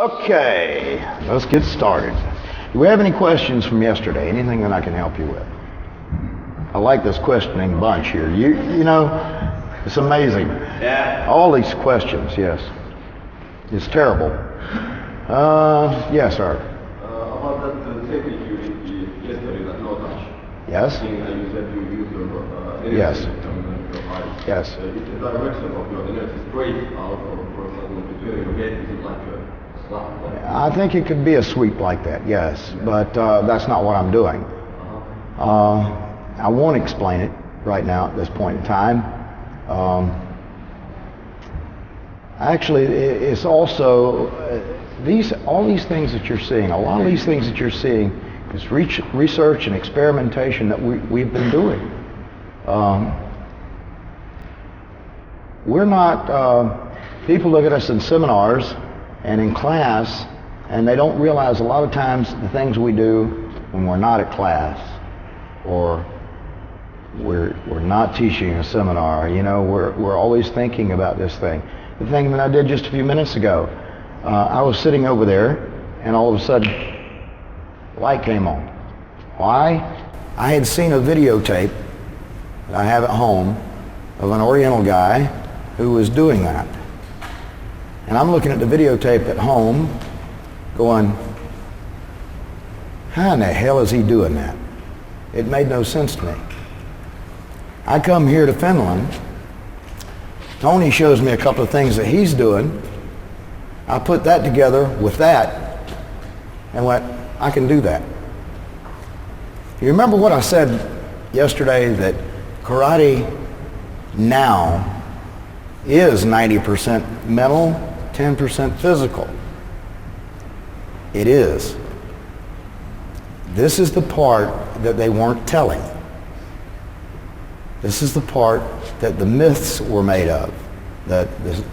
Okay, let's get started. Do we have any questions from yesterday? Anything that I can help you with? I like this questioning bunch here. You know, it's amazing. Yeah. All these questions, yes. It's terrible. Yes, sir. About that technique you did yesterday, that no touch. Yes? Thing, you said you use your energy Yes. from your eyes. Yes. Is the direction of your energy straight out, or for example, between your gate, is it like a slap? I think it could be a sweep like that, yes, but that's not what I'm doing. I won't explain it right now at this point in time. Actually, it's also all these things that you're seeing. A lot of these things that you're seeing is research and experimentation that we've been doing. We're not. People look at us in seminars and in class, and they don't realize a lot of times the things we do when we're not at class, or we're not teaching a seminar. You know, we're always thinking about this thing. The thing that I did just a few minutes ago, I was sitting over there, and all of a sudden, light came on. Why? I had seen a videotape that I have at home of an Oriental guy who was doing that. And I'm looking at the videotape at home going, how in the hell is he doing that? It made no sense to me. I come here to Finland. Tony shows me a couple of things that he's doing. I put that together with that and went, I can do that. You remember what I said yesterday, that karate now is 90% mental, 10% physical. It is. This is the part that they weren't telling. This is the part that the myths were made of, the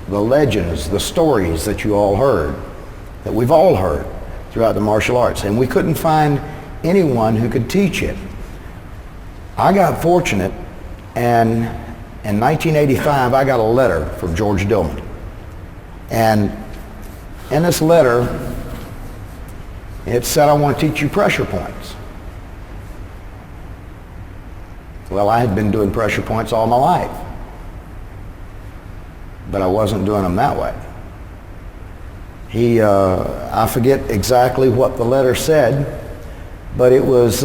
legends, the stories that you all heard, that we've all heard throughout the martial arts, and we couldn't find anyone who could teach it. I got fortunate, and in 1985 I got a letter from George Dillman. And in this letter, it said, I want to teach you pressure points. Well, I had been doing pressure points all my life, but I wasn't doing them that way. I forget exactly what the letter said, but it was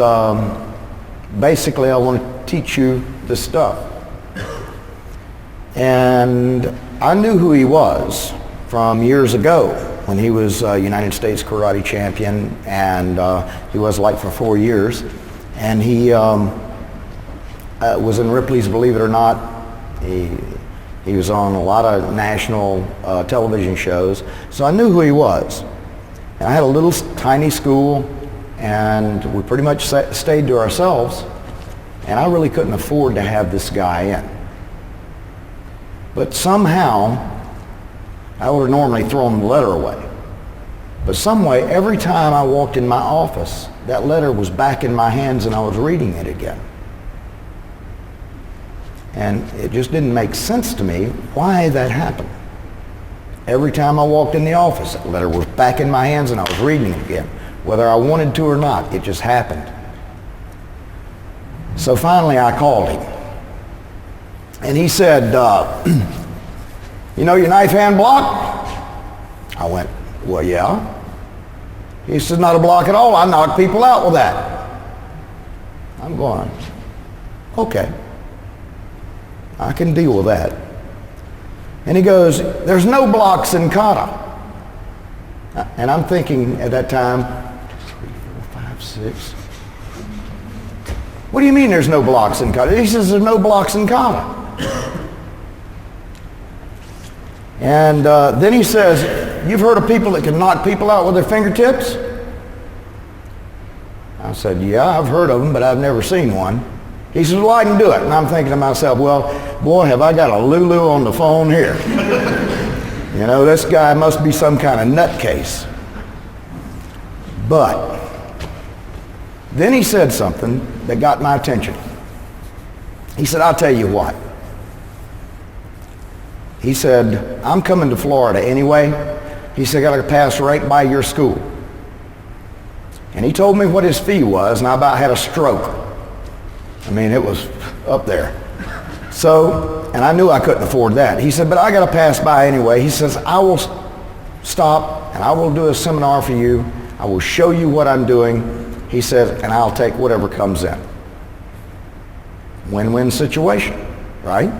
basically, I want to teach you this stuff. And I knew who he was from years ago when he was United States karate champion, and he was like for 4 years. And he was in Ripley's Believe It or Not. He was on a lot of national television shows, so I knew who he was. And I had a little tiny school, and we pretty much stayed to ourselves, and I really couldn't afford to have this guy in. But somehow, I would have normally thrown the letter away. But some way, every time I walked in my office, that letter was back in my hands and I was reading it again. And it just didn't make sense to me why that happened. Every time I walked in the office, that letter was back in my hands and I was reading it again. Whether I wanted to or not, it just happened. So finally I called him. And he said, you know your knife hand block? I went, well, yeah. He said, not a block at all. I knock people out with that. I'm going, okay. I can deal with that. And he goes, there's no blocks in kata. And I'm thinking at that time, 2, 3, 4, 5, 6. What do you mean there's no blocks in kata? He says there's no blocks in kata. And then he says, you've heard of people that can knock people out with their fingertips? I said, yeah, I've heard of them, but I've never seen one. He says, well, I can do it. And I'm thinking to myself, well, boy, have I got a Lulu on the phone here. You know, this guy must be some kind of nutcase. But then he said something that got my attention. He said, I'll tell you what. He said, I'm coming to Florida anyway. He said, I got to pass right by your school. And he told me what his fee was, and I about had a stroke. I mean, it was up there. So, and I knew I couldn't afford that. He said, but I got to pass by anyway. He says, I will stop and I will do a seminar for you. I will show you what I'm doing. He said, and I'll take whatever comes in. Win-win situation, right?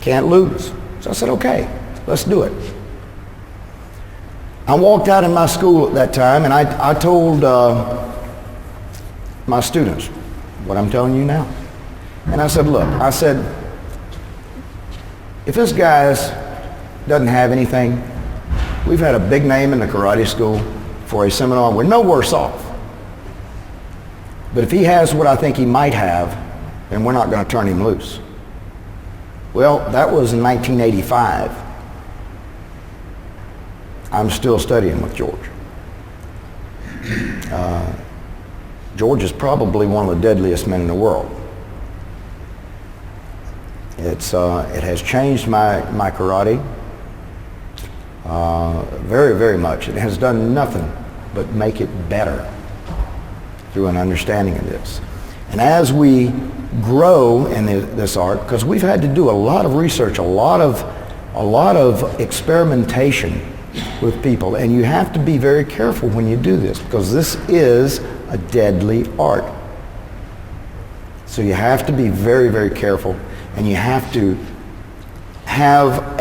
Can't lose. So I said, okay, let's do it. I walked out in my school at that time, and I told my students what I'm telling you now. And I said, look, I said, if this guy doesn't have anything, we've had a big name in the karate school for a seminar. We're no worse off. But if he has what I think he might have, then we're not going to turn him loose. Well, that was in 1985. I'm still studying with George. George is probably one of the deadliest men in the world. It has changed my karate very, very much. It has done nothing but make it better through an understanding of this. And as we grow in this art, because we've had to do a lot of research, a lot of experimentation with people, and you have to be very careful when you do this, because this is a deadly art. So you have to be very, very careful, and you have to have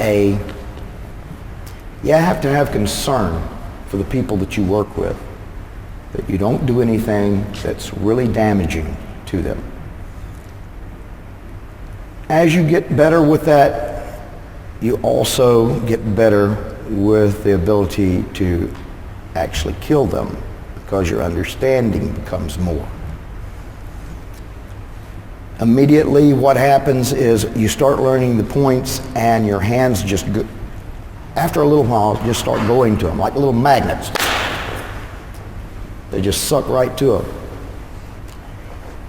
concern for the people that you work with, that you don't do anything that's really damaging to them. As you get better with that, you also get better with the ability to actually kill them, because your understanding becomes more. Immediately what happens is you start learning the points, and your hands just go, after a little while, just start going to them like little magnets. They just suck right to them.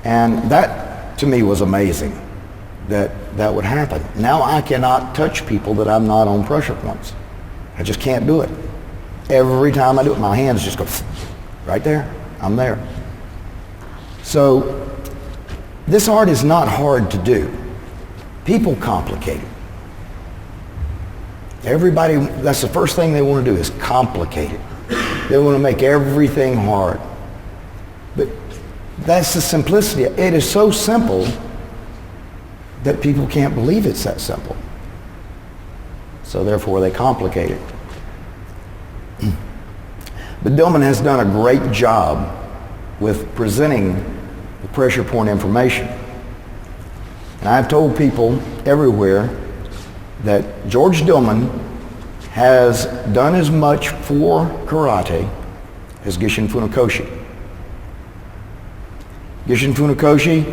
And that to me was amazing, that would happen. Now I cannot touch people that I'm not on pressure points. I just can't do it. Every time I do it, my hands just go right there. I'm there. So this art is not hard to do. People complicate it. Everybody, that's the first thing they want to do, is complicate it. They want to make everything hard. But that's the simplicity. It is so simple that people can't believe it's that simple. So therefore they complicate it. But Dillman has done a great job with presenting the pressure point information. And I've told people everywhere that George Dillman has done as much for karate as Gishin Funakoshi. Gishin Funakoshi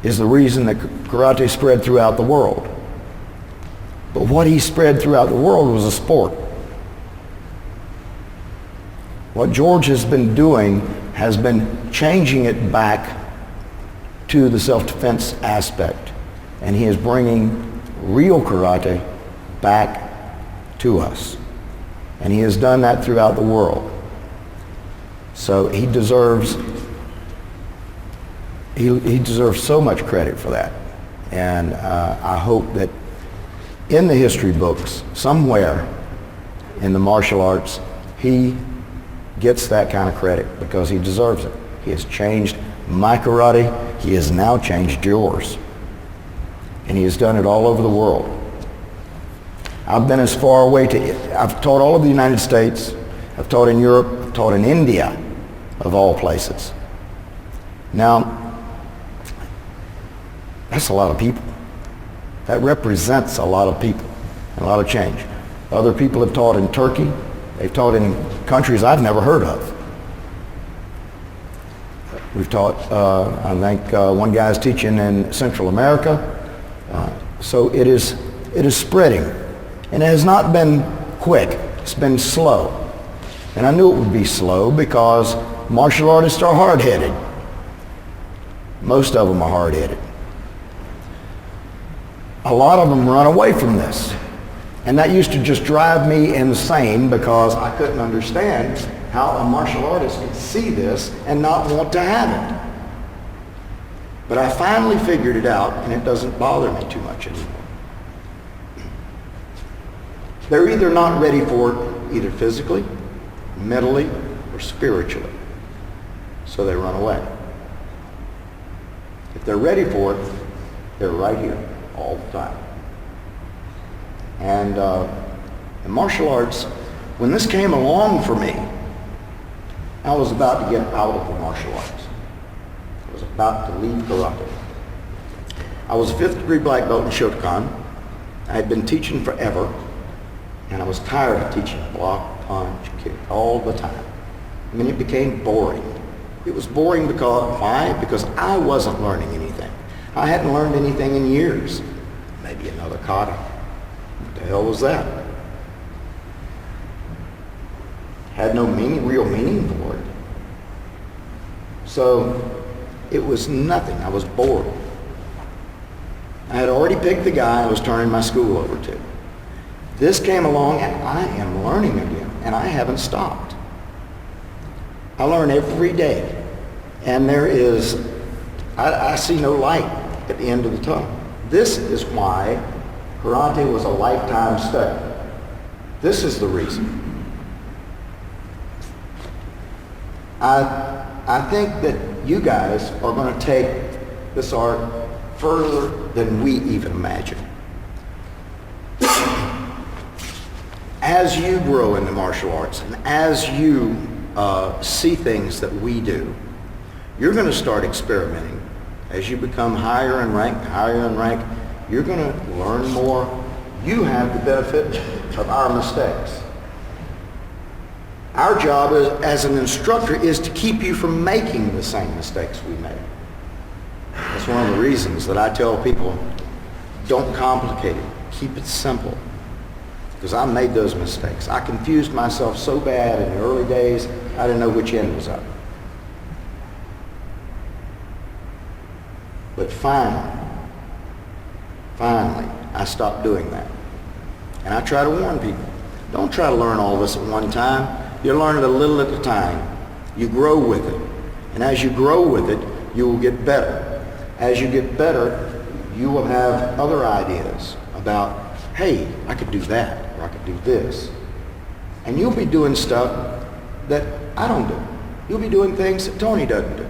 is the reason that karate spread throughout the world. But what he spread throughout the world was a sport. What George has been doing has been changing it back to the self-defense aspect. And he is bringing real karate back to us. And he has done that throughout the world. So he deserves so much credit for that. And I hope that in the history books, somewhere in the martial arts, he gets that kind of credit, because he deserves it. He has changed my karate. He has now changed yours. And he has done it all over the world. I've been as far away I've taught all of the United States. I've taught in Europe. I've taught in India, of all places. Now, that's a lot of people. That represents a lot of people and a lot of change. Other people have taught in Turkey. They've taught in countries I've never heard of. We've taught, I think one guy's teaching in Central America. So it is spreading. And it has not been quick. It's been slow. And I knew it would be slow, because martial artists are hard-headed. Most of them are hard-headed. A lot of them run away from this. And that used to just drive me insane because I couldn't understand how a martial artist could see this and not want to have it. But I finally figured it out, and it doesn't bother me too much anymore. They're either not ready for it, either physically, mentally, or spiritually. So they run away. If they're ready for it, they're right here all the time. And in martial arts, when this came along for me, I was about to get out of the martial arts. I was about to leave karate. I was a 5th degree black belt in Shotokan. I had been teaching forever, and I was tired of teaching block, punch, kick all the time. I mean, it became boring. It was boring because, why? Because I wasn't learning anything. I hadn't learned anything in years. Maybe another kata. What the hell was that? Had no real meaning for it. So it was nothing. I was bored. I had already picked the guy I was turning my school over to. This came along and I am learning again, and I haven't stopped. I learn every day, and there is, I see no light at the end of the tunnel. This is why karate was a lifetime study. This is the reason. I think that you guys are going to take this art further than we even imagine. As you grow in the martial arts and as you see things that we do, you're going to start experimenting. As you become higher in rank, you're going to learn more. You have the benefit of our mistakes. Our job as an instructor is to keep you from making the same mistakes we made. That's one of the reasons that I tell people, don't complicate it. Keep it simple. Because I made those mistakes. I confused myself so bad in the early days, I didn't know which end was up. But finally, I stopped doing that. And I try to warn people, don't try to learn all this at one time. You learn it a little at a time. You grow with it. And as you grow with it, you will get better. As you get better, you will have other ideas about, hey, I could do that, or I could do this. And you'll be doing stuff that I don't do. You'll be doing things that Tony doesn't do.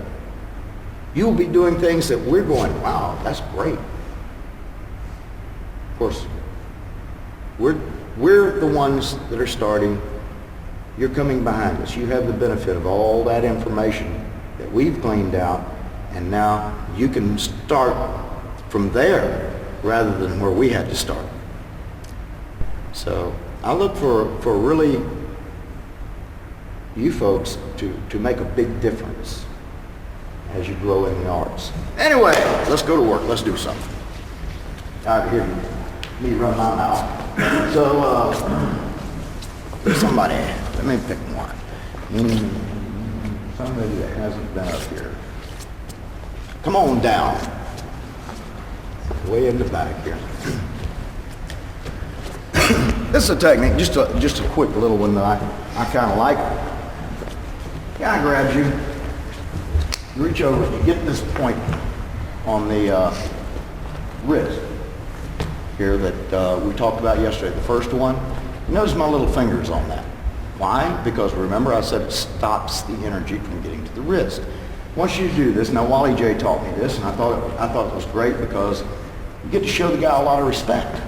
You'll be doing things that we're going, wow, that's great. Of course, we're the ones that are starting. You're coming behind us. You have the benefit of all that information that we've cleaned out, and now you can start from there rather than where we had to start. So I look for really you folks to make a big difference as you grow in the arts. Anyway, let's go to work. Let's do something. Tired of hearing me run my mouth. So somebody, let me pick one. Somebody that hasn't been up here. Come on down. Way in the back here. This is a technique, just a quick little one that I kind of like. Guy grabs you, you reach over, you get this point on the wrist here that we talked about yesterday, the first one. Notice my little fingers on that. Why? Because remember I said it stops the energy from getting to the wrist. Once you do this, now Wally J taught me this, and I thought it was great because you get to show the guy a lot of respect.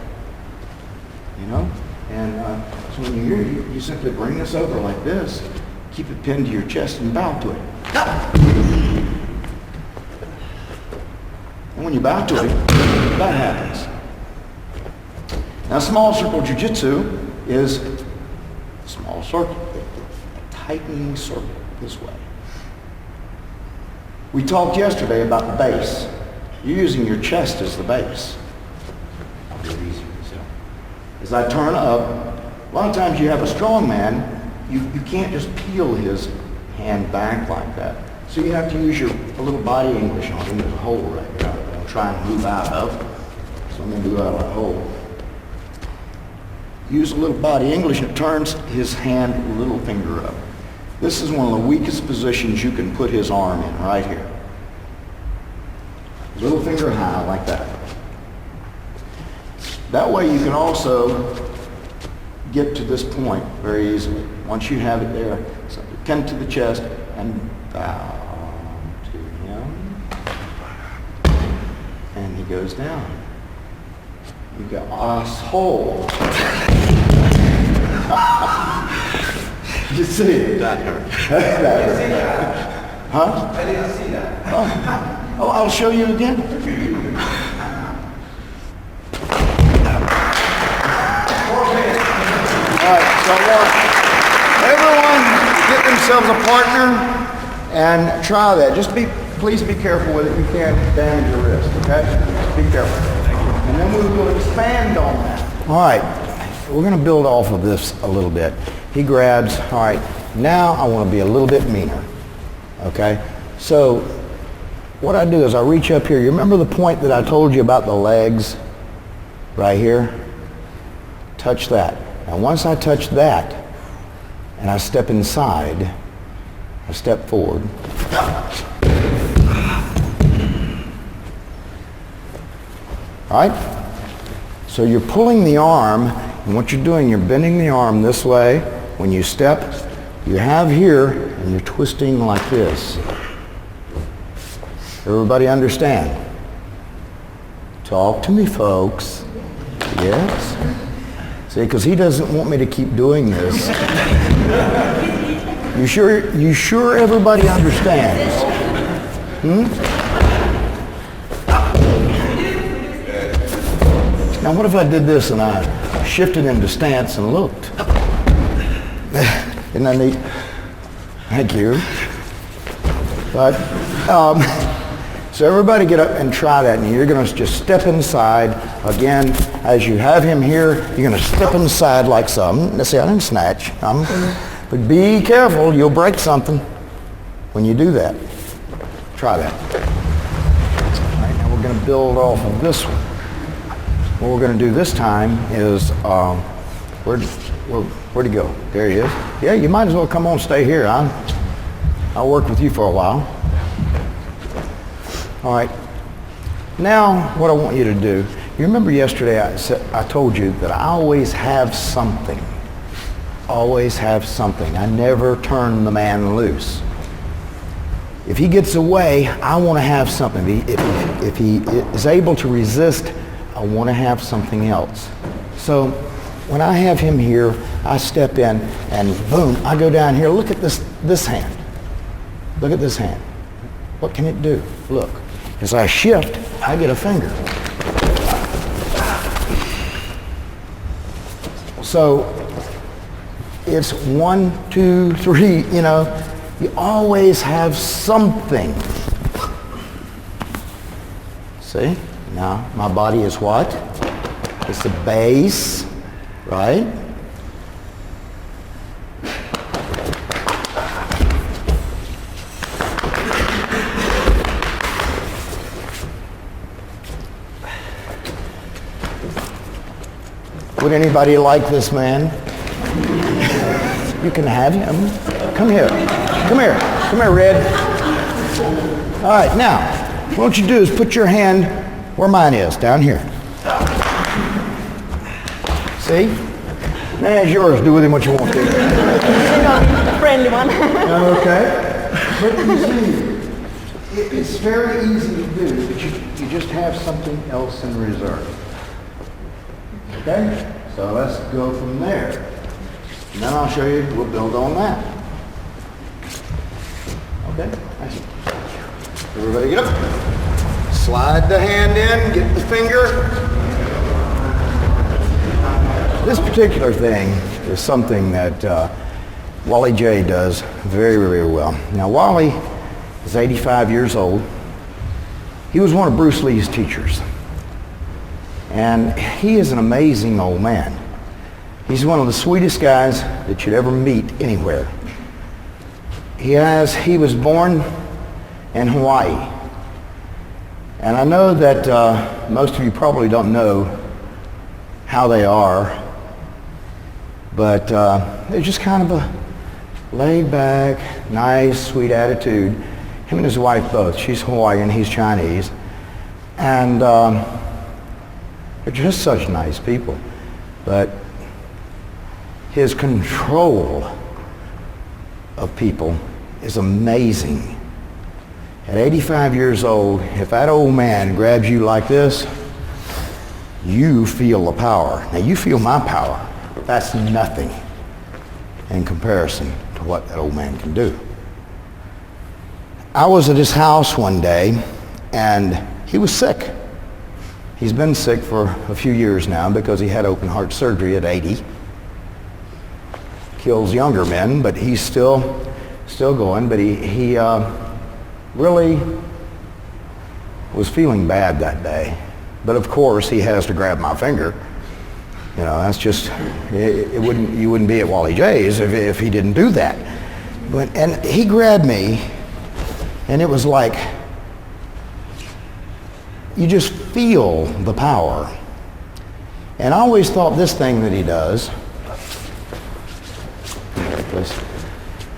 You know? And so when you're here, you simply bring this over like this, keep it pinned to your chest and bow to it. And when you bow to it, that happens. Now small circle jiu-jitsu is a small circle, a tightening circle this way. We talked yesterday about the base. You're using your chest as the base. I'll do it easier. As I turn up, a lot of times you have a strong man, you can't just peel his hand back like that. So you have to use a little body English on him. There's a hole right here I'm trying to move out of. So I'm going to move out of that hole. use a little body English, and turns his hand, little finger up. This is one of the weakest positions you can put his arm in, right here. Little finger high, like that. That way you can also get to this point very easily. Once you have it there, so come to the chest and bow to him. And he goes down. You go, asshole. You see it? That hurt. That hurt. Huh? I didn't see that. Oh, I'll show you again. All right, so I want everyone to get themselves a partner and try that. Just please be careful with it. You can't damage your wrist, okay? Be careful. And then we will expand on that. All right, we're going to build off of this a little bit. He grabs, all right, now I want to be a little bit meaner, okay? So what I do is I reach up here. You remember the point that I told you about the legs right here? Touch that. Now once I touch that and I step inside, I step forward. All right? So you're pulling the arm, and what you're doing, you're bending the arm this way. When you step, you have here, and you're twisting like this. Everybody understand? Talk to me, folks. Yes? See, because he doesn't want me to keep doing this. You sure everybody understands? Now what if I did this and I shifted into stance and looked? Isn't that neat? Thank you. But, so everybody get up and try that, and you're going to just step inside. Again, as you have him here, you're going to step inside like some. Let's see, I didn't snatch. But be careful, you'll break something when you do that. Try that. All right, now we're going to build off of this one. What we're going to do this time is, where'd he go? There he is. Yeah, you might as well come on, stay here. I'll work with you for a while. All right. Now, what I want you to do, you remember yesterday I told you that I always have something. Always have something. I never turn the man loose. If he gets away, I want to have something. If he is able to resist, I want to have something else. So when I have him here, I step in and boom, I go down here. Look at this hand. Look at this hand. What can it do? Look. As I shift, I get a finger. So it's 1, 2, 3, you know, you always have something. See? Now, my body is what? It's the base, right? Would anybody like this man? You can have him. Come here. Come here. Come here, Red. All right, now, what you do is put your hand where mine is, down here. See? There's yours. Do with him what you want to. Friendly one. Okay. But you see, it's very easy to do, but you just have something else in reserve. Okay? So let's go from there. And then I'll show you, we'll build on that. Okay? Nice. Everybody get up. Slide the hand in, get the finger. This particular thing is something that Wally J does very, very well. Now Wally is 85 years old. He was one of Bruce Lee's teachers. And he is an amazing old man. He's one of the sweetest guys that you'd ever meet anywhere. He was born in Hawaii. And I know that most of you probably don't know how they are But they're just kind of a laid back, nice, sweet attitude. Him and his wife both. She's Hawaiian, he's Chinese. And they're just such nice people. But his control of people is amazing. At 85 years old, if that old man grabs you like this, you feel the power. Now you feel my power. That's nothing in comparison to what that old man can do. I was at his house one day and he was sick. He's been sick for a few years now because he had open heart surgery at 80. Kills younger men, but he's still going. But he really was feeling bad that day. But of course, he has to grab my finger. You know, that's just, you wouldn't be at Wally J's if he didn't do that. And he grabbed me, and it was like, you just feel the power. And I always thought this thing that he does,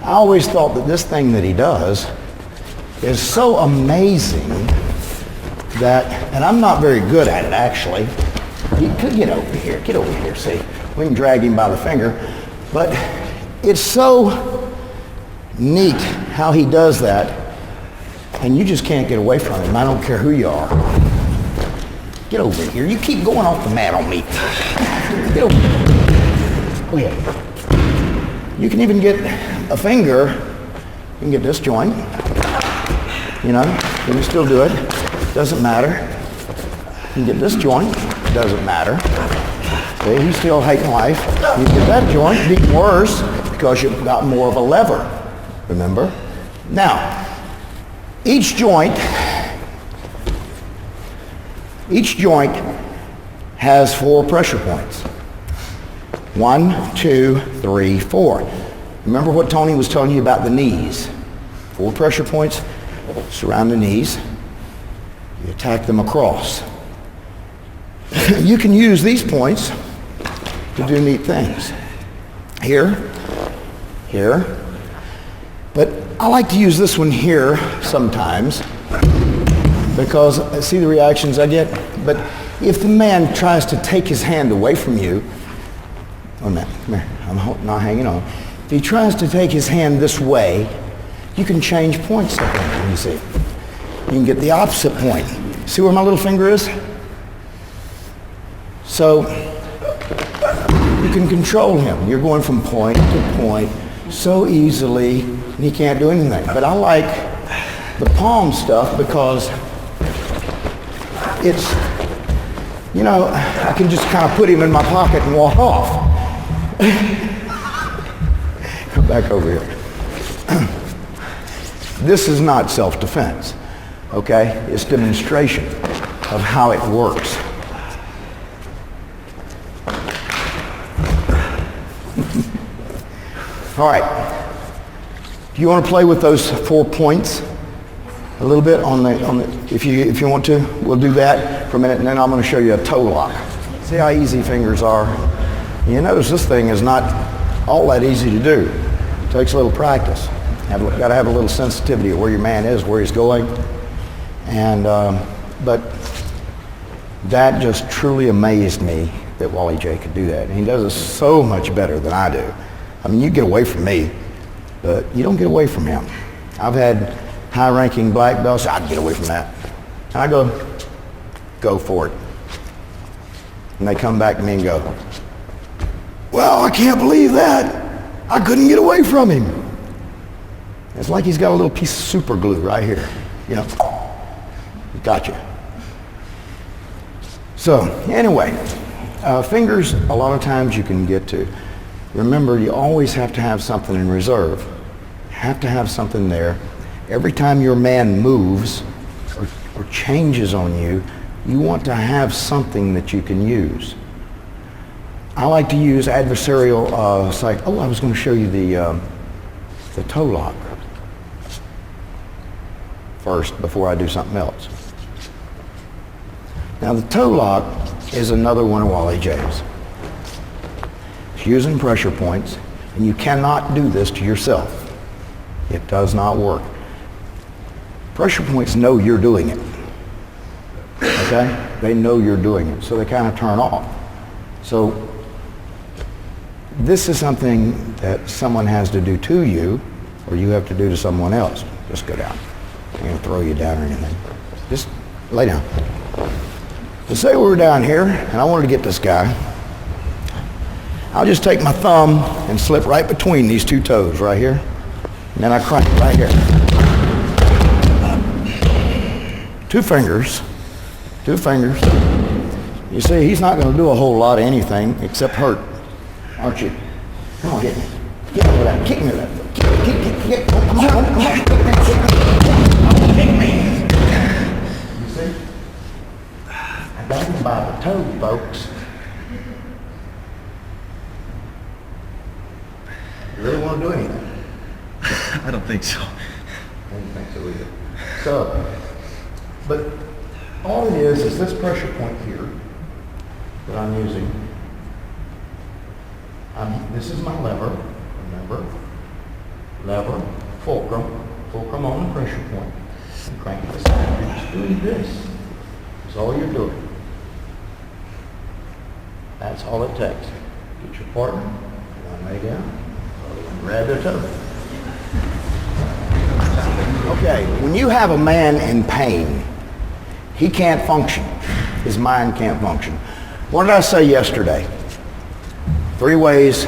I always thought that this thing that he does is so amazing that, and I'm not very good at it actually. He could get over here, see. We can drag him by the finger. But it's so neat how he does that, and you just can't get away from him. I don't care who you are. Get over here. You keep going off the mat on me. Get over here. Go ahead. You can even get a finger. You can get this joint. You know, you can still do it. Doesn't matter. You can get this joint. Doesn't matter. See, he's still hating life. You get that joint, even worse, because you've got more of a lever. Remember? Now, each joint has 4 pressure points. 1, 2, 3, 4. Remember what Tony was telling you about the knees? 4 pressure points surround the knees. You attack them across. You can use these points to do neat things. Here. But I like to use this one here sometimes because I see the reactions I get. But if the man tries to take his hand away from you, oh no, come here, I'm not hanging on. If he tries to take his hand this way, you can change points like that, you see. You can get the opposite point. See where my little finger is? So you can control him. You're going from point to point so easily, and he can't do anything. But I like the palm stuff because it's, you know, I can just kind of put him in my pocket and walk off. Come back over here. This is not self-defense, okay? It's demonstration of how it works. All right. Do you want to play with those 4 points a little bit on the if you want to? We'll do that for a minute, and then I'm going to show you a toe lock. See how easy fingers are. You notice this thing is not all that easy to do. It takes a little practice. Got to have a little sensitivity of where your man is, where he's going, and but that just truly amazed me that Wally J could do that, and he does it so much better than I do. I mean, you get away from me, but you don't get away from him. I've had high-ranking black belts. I'd get away from that. And I go for it. And they come back to me and go, well, I can't believe that. I couldn't get away from him. It's like he's got a little piece of super glue right here. You know, gotcha. So anyway, fingers, a lot of times you can get to. Remember, you always have to have something in reserve. You have to have something there. Every time your man moves or changes on you, you want to have something that you can use. I like to use adversarial, it's like, oh, I was going to show you the toe lock first before I do something else. Now the toe lock is another one of Wally J's. It's using pressure points, and you cannot do this to yourself. It does not work. Pressure points know you're doing it. Okay? They know you're doing it, so they kind of turn off. So this is something that someone has to do to you, or you have to do to someone else. Just go down. I'm going to throw you down or anything. Just lay down. So say we were down here, and I wanted to get this guy. I'll just take my thumb and slip right between these two toes right here, and then I crank right here. 2 fingers. 2 fingers. You see, he's not going to do a whole lot of anything except hurt, aren't you? Come on, get me. Get over that. Kick me with that. Kick. Come on. Kick me. You see? I got him by the toe, folks. You really want to do anything? I don't think so. I don't think so either. So, but all it is this pressure point here that I'm using. This is my lever, remember? Lever, fulcrum on the pressure point. And crank this out. You're just doing this. That's all you're doing. That's all it takes. Get your partner, one leg down, grab their toe. Okay, when you have a man in pain, he can't function. His mind can't function. What did I say yesterday? 3 ways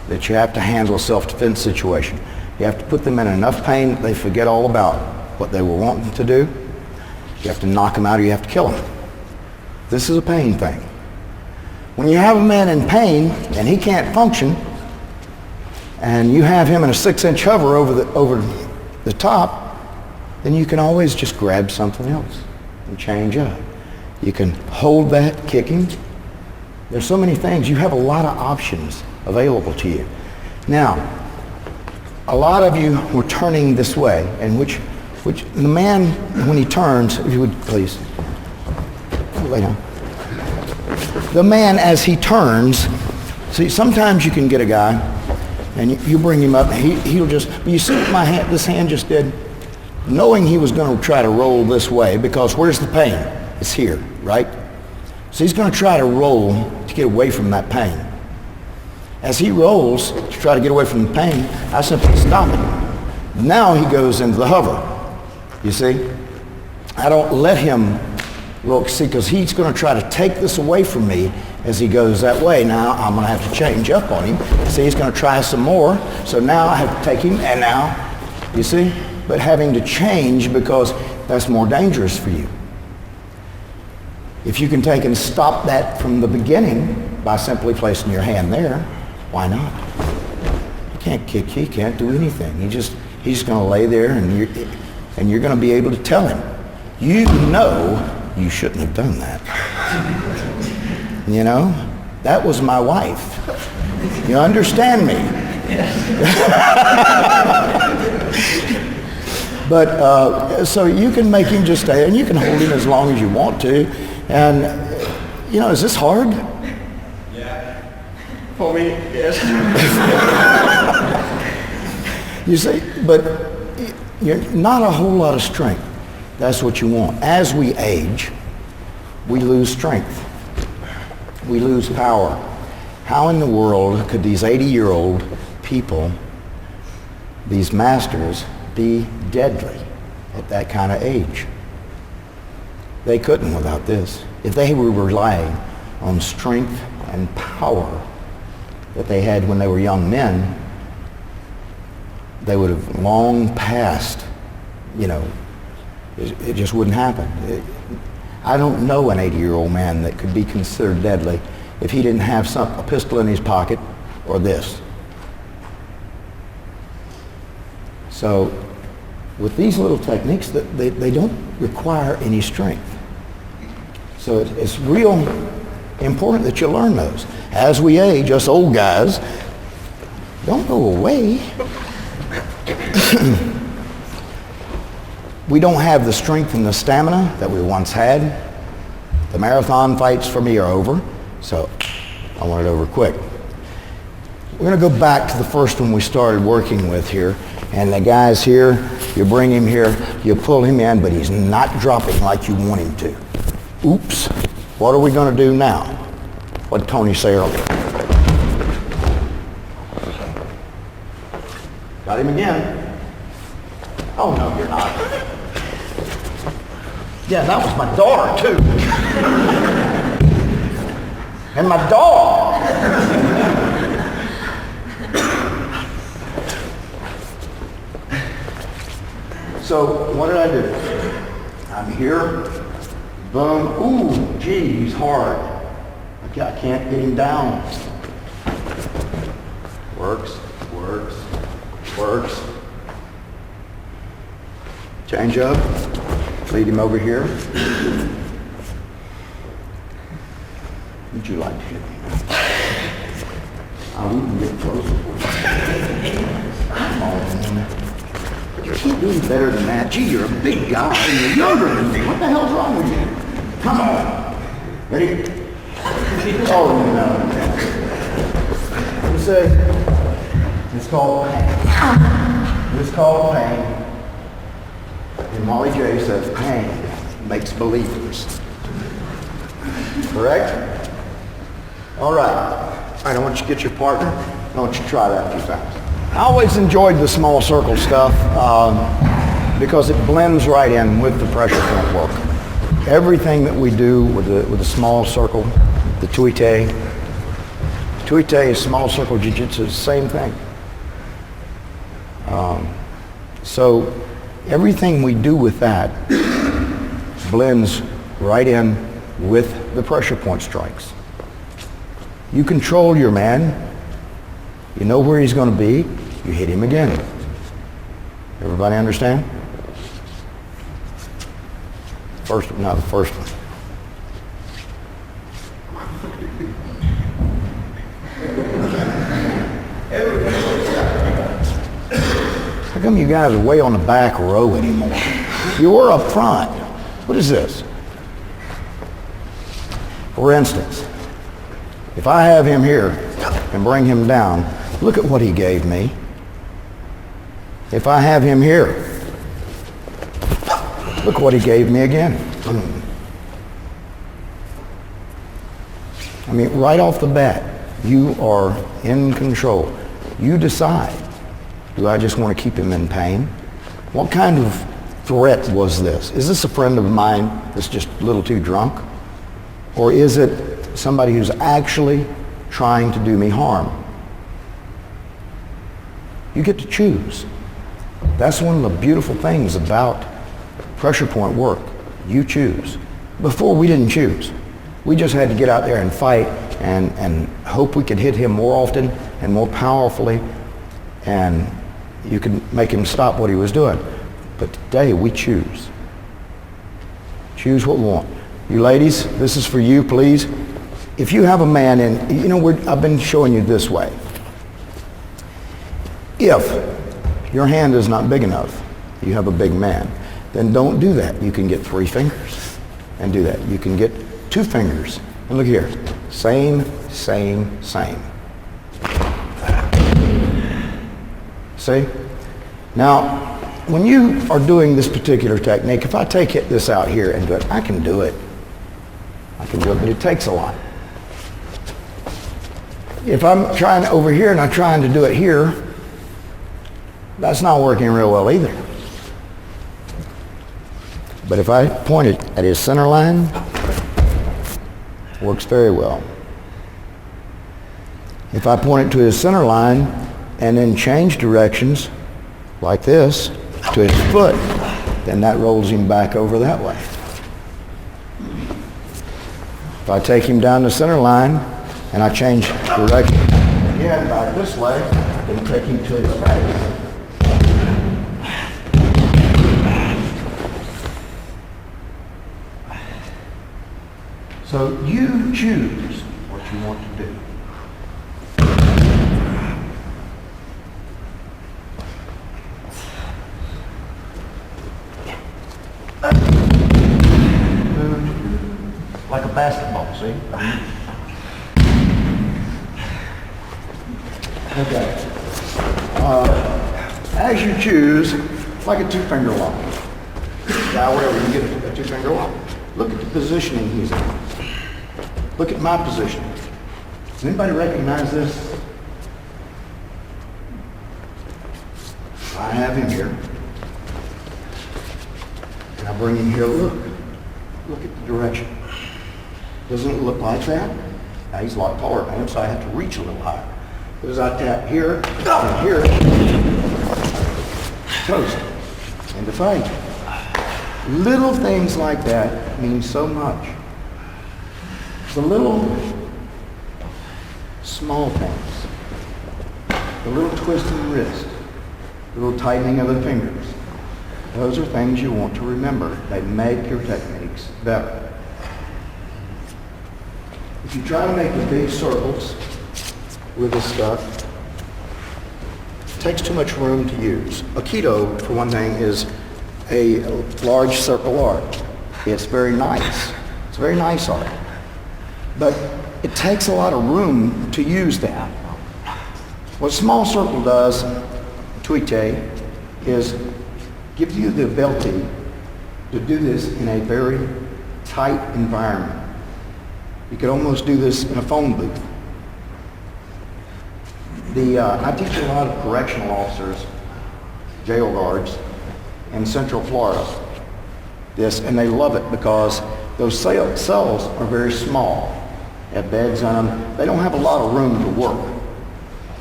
that you have to handle a self-defense situation. You have to put them in enough pain that they forget all about what they were wanting to do. You have to knock them out or you have to kill them. This is a pain thing. When you have a man in pain and he can't function, and you have him in a 6-inch hover over the top, then you can always just grab something else and change up. You can hold that, kick him. There's so many things. You have a lot of options available to you. Now, a lot of you were turning this way, and which the man, when he turns, if you would please, lay down. The man, as he turns, see, sometimes you can get a guy, and you bring him up, and he'll just, but you see what this hand just did? Knowing he was going to try to roll this way, because where's the pain? It's here, right? So he's going to try to roll to get away from that pain. As he rolls to try to get away from the pain, I simply stop him. Now he goes into the hover. You see? I don't let him look, see, because he's going to try to take this away from me as he goes that way. Now I'm going to have to change up on him. See, he's going to try some more. So now I have to take him, and now, you see? But having to change because that's more dangerous for you. If you can take and stop that from the beginning by simply placing your hand there, why not? He can't kick, he can't do anything. He's going to lay there, and you're going to be able to tell him, you know you shouldn't have done that. You know, that was my wife. You understand me? But so you can make him just stay, and you can hold him as long as you want to. And, you know, is this hard? Yeah. For me, yes. You see, but you're not a whole lot of strength. That's what you want. As we age, we lose strength. We lose power. How in the world could these 80-year-old people, these masters, be deadly at that kind of age? They couldn't without this. If they were relying on strength and power that they had when they were young men, they would have long passed, you know, it just wouldn't happen. I don't know an 80-year-old man that could be considered deadly if he didn't have a pistol in his pocket or this. So with these little techniques, they don't require any strength. So it's real important that you learn those. As we age, us old guys, don't go away. We don't have the strength and the stamina that we once had. The marathon fights for me are over, so I want it over quick. We're going to go back to the first one we started working with here. And the guy's here, you bring him here, you pull him in, but he's not dropping like you want him to. Oops. What are we going to do now? What did Tony say earlier? Got him again. Oh, no, you're not. Yeah, that was my daughter, too. And my dog. So, what did I do? I'm here. Boom. Ooh, gee, he's hard. I can't get him down. Works, works, works. Change up. Lead him over here. Would you like to hit me? I'll even get closer. Come on. You can't do any better than that. Gee, you're a big guy and you're younger than me. What the hell's wrong with you? Come on. Ready? Oh, no. You say, it's called pain. It's called pain. And Molly J says pain makes believers. Correct? All right. All right, I want you to get your partner. I want you to try that a few times. I always enjoyed the small circle stuff because it blends right in with the pressure point work. Everything that we do with the small circle, the tuite is small circle jiu-jitsu, the same thing. So everything we do with that blends right in with the pressure point strikes. You control your man. You know where he's going to be. You hit him again. Everybody understand? The first one. How come you guys are way on the back row anymore? You were up front. What is this? For instance, if I have him here and bring him down, look at what he gave me. If I have him here, look what he gave me again. I mean, right off the bat, you are in control. You decide, do I just want to keep him in pain? What kind of threat was this? Is this a friend of mine that's just a little too drunk? Or is it somebody who's actually trying to do me harm? You get to choose. That's one of the beautiful things about pressure point work. You choose. Before, we didn't choose. We just had to get out there and fight and hope we could hit him more often and more powerfully, and you could make him stop what he was doing. But today, we choose. Choose what we want. You ladies, this is for you, please. If you have a man in, you know, I've been showing you this way. If your hand is not big enough, you have a big man, then don't do that. You can get 3 fingers and do that. You can get 2 fingers. And look here. Same. See? Now, when you are doing this particular technique, if I take this out here and do it, I can do it. I can do it, but it takes a lot. If I'm trying over here and I'm trying to do it here, that's not working real well either. But if I point it at his center line, it works very well. If I point it to his center line and then change directions like this to his foot, then that rolls him back over that way. If I take him down the center line and I change direction again back this way, then take him to his face. So you choose what you want to do. Like a basketball, see? Okay. As you choose, like a two-finger lock. Now, wherever you get a two-finger lock, look at the positioning he's in. Look at my position. Does anybody recognize this? I have him here. And I bring him here. Look at the direction. Doesn't it look like that? Now he's a lot taller than him, so I have to reach a little higher. But as I tap here and here, toast into fight. Little things like that mean so much. The little small things, the little twist in the wrist, the little tightening of the fingers, those are things you want to remember. They make your techniques better. If you try to make the big circles with this stuff, it takes too much room to use. Aikido, for one thing, is a large circle art. It's very nice. It's a very nice art. But it takes a lot of room to use that. What a small circle does, tuite, is give you the ability to do this in a very tight environment. You could almost do this in a phone booth. I teach a lot of correctional officers, jail guards, in Central Florida, and they love it because those cells are very small. They have beds on them. They don't have a lot of room to work.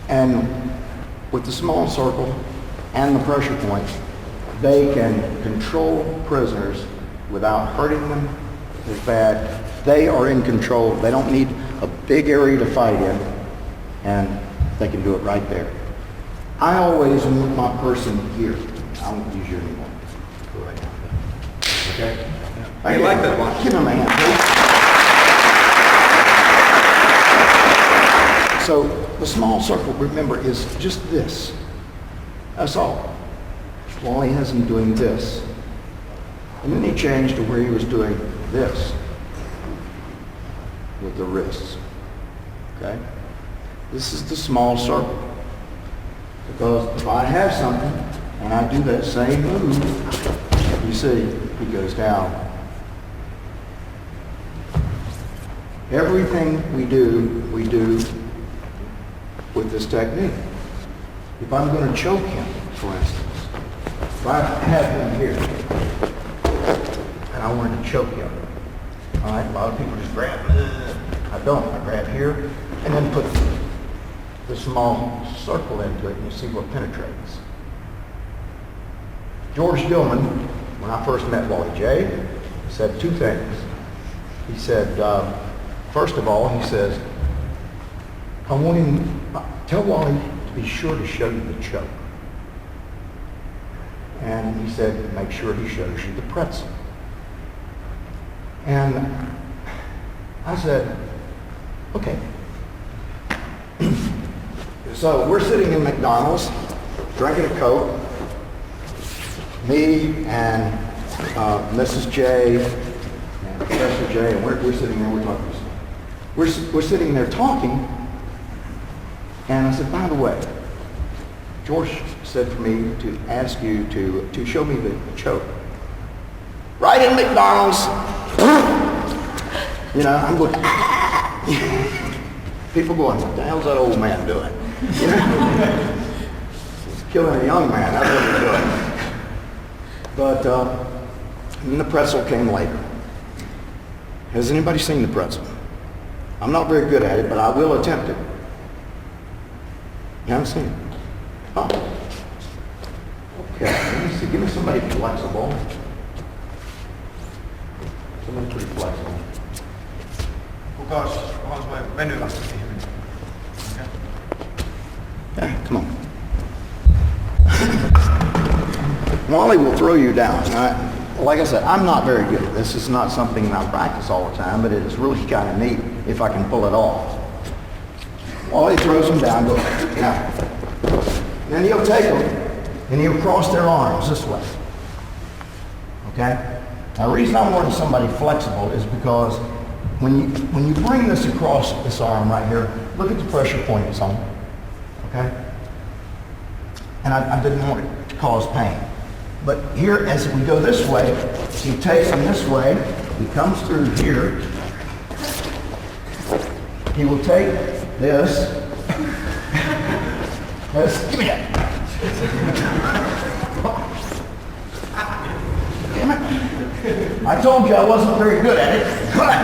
And with the small circle and the pressure points, they can control prisoners without hurting them as bad. They are in control. They don't need a big area to fight in, and they can do it right there. I always want my person here. I won't use you anymore. Go right now. Okay? I like that one. Give him a hand, please. So the small circle, remember, is just this. That's all. Wally has him doing this. And then he changed to where he was doing this with the wrists. Okay? This is the small circle. Because if I have something and I do that same move, you see, he goes down. Everything we do with this technique. If I'm going to choke him, for instance, if I have him here and I want to choke him, all right, a lot of people just grab. I don't. I grab here and then put the small circle into it, and you see what penetrates. George Dillman, when I first met Wally J., said two things. He said, first of all, he says, I want him, tell Wally to be sure to show you the choke. And he said, make sure he shows you the pretzel. And I said, okay. So we're sitting in McDonald's, drinking a Coke, me and Mrs. J, and Professor J, and we're sitting there, we're talking. We're sitting there talking, and I said, by the way, George said for me to ask you to show me the choke. Right in McDonald's. You know, I'm going, people going, what the hell's that old man doing? You know? He's killing a young man, that's what he's doing. But then the pretzel came later. Has anybody seen the pretzel? I'm not very good at it, but I will attempt it. You haven't seen it? Oh. Okay, let me see. Give me somebody flexible. Somebody pretty flexible. Kukas on vai venyvästi ihminen? Yeah, come on. Wally will throw you down. Like I said, I'm not very good at this. It's not something I practice all the time, but it is really kind of neat if I can pull it off. Wally throws them down, go, yeah. Then he'll take them, and he'll cross their arms this way. Okay? Now, the reason I wanted somebody flexible is because when you bring this across this arm right here, look at the pressure point it's on. okay? And I didn't want it to cause pain. But here, as we go this way, he takes him this way, he comes through here, he will take this, give me that. Damn it. I told you I wasn't very good at it, but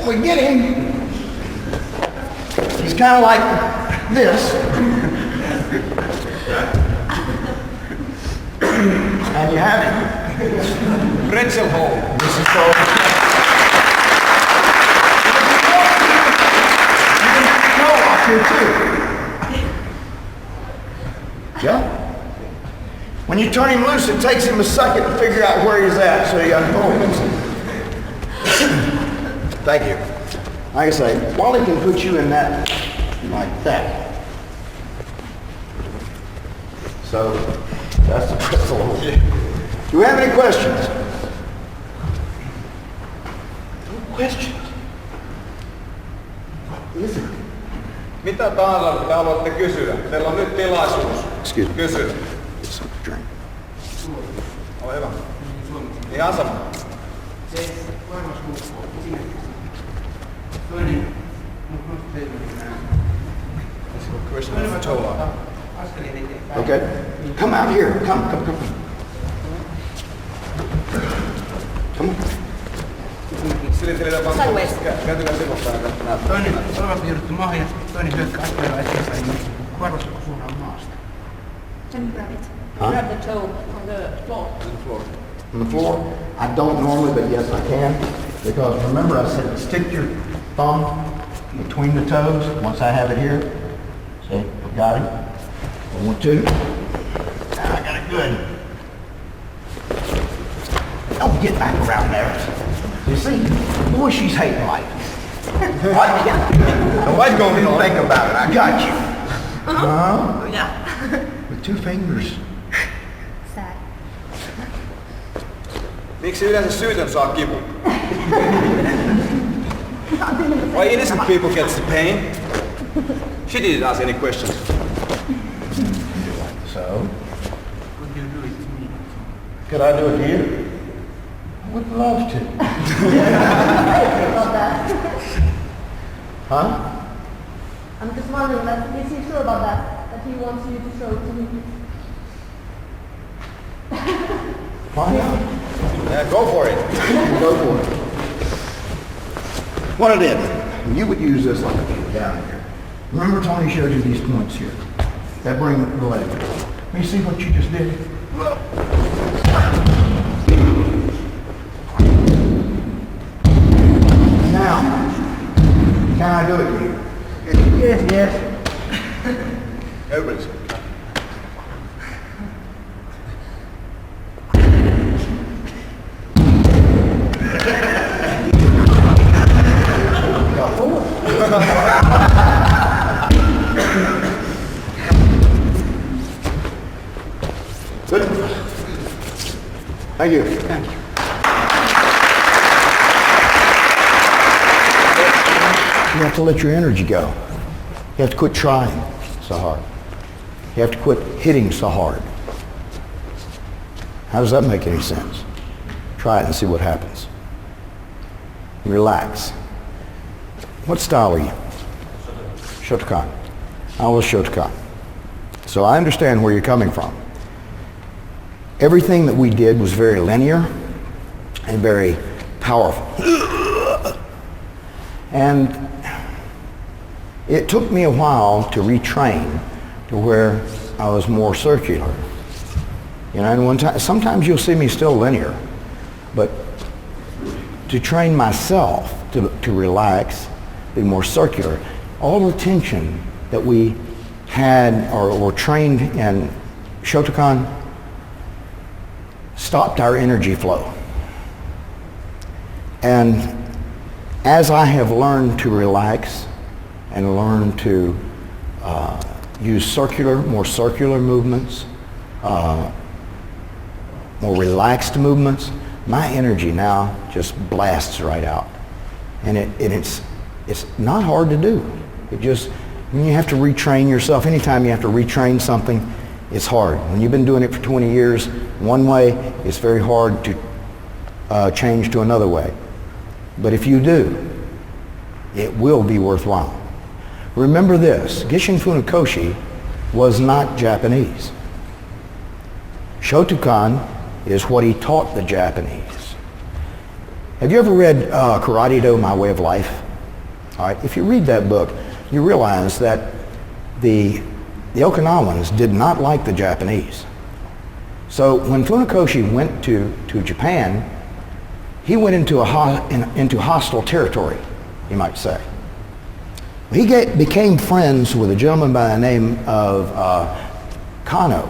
when we get him, he's kind of like this. And you have it. Pretzel hole. This is called. Here too. Yeah. When you turn him loose, it takes him a second to figure out where he's at, so you got to pull him. Thank you. Like I say, Wally can put you in that like that. So that's the pretzel. Do we have any questions? No questions. What is it? Mitä tahansa te haluatte kysyä? Teillä on nyt tilaisuus kysyä. It's a drink. Ole hyvä. Ihan sama. Se varmasti esimerkiksi. Toinen, askeleen eteenpäin. Okay. Come out here. Come. Come on. Silittelee vaan. Käytykää sivusta ja näyttää. Toinen olevasti jouduttu maahan ja toinen hyökkää askeleella eteenpäin. Varvastako suunnan maasta? And grab it. Huh? Grab the toe on the floor. On the floor? I don't normally, but yes, I can. Because remember I said stick your thumb between the toes. Once I have it here, see, got it. 1, 2. Now I got it good. Don't get back around there. You see, boy, she's hating life. What? What's going on? Think about it. I got you. Oh, yeah. With 2 fingers. Sad. Miksi yleensä syytön saa kivun? Why innocent people get the pain? She didn't ask any questions. So, Would you do it to me? could I do it to you? I would love to. About that. Huh? I'm just wondering, is he sure about that? That he wants you to show it to me? Why not? Yeah, go for it. Go for it. What I did, you would use this like down here. Remember Tony showed you these points here. That bring the leg. Let me see what you just did. Now, can I do it to you? Yes. Everybody's. Good. Thank you. Thank you. You have to let your energy go. You have to quit trying so hard. You have to quit hitting so hard. How does that make any sense? Try it and see what happens. Relax. What style are you? Shotokan. I was Shotokan. So I understand where you're coming from. Everything that we did was very linear and very powerful. And it took me a while to retrain to where I was more circular. You know, and sometimes you'll see me still linear, but to train myself to relax, be more circular, all the tension that we had or were trained in Shotokan stopped our energy flow. And as I have learned to relax and learn to use more circular movements, more relaxed movements, my energy now just blasts right out. And it's not hard to do. When you have to retrain yourself, anytime you have to retrain something, it's hard. When you've been doing it for 20 years one way, it's very hard to change to another way. But if you do, it will be worthwhile. Remember this, Gishin Funakoshi was not Japanese. Shotokan is what he taught the Japanese. Have you ever read Karate Do, My Way of Life? All right, if you read that book, you realize that the Okinawans did not like the Japanese. So when Funakoshi went to Japan, he went into hostile territory, you might say. He became friends with a gentleman by the name of Kano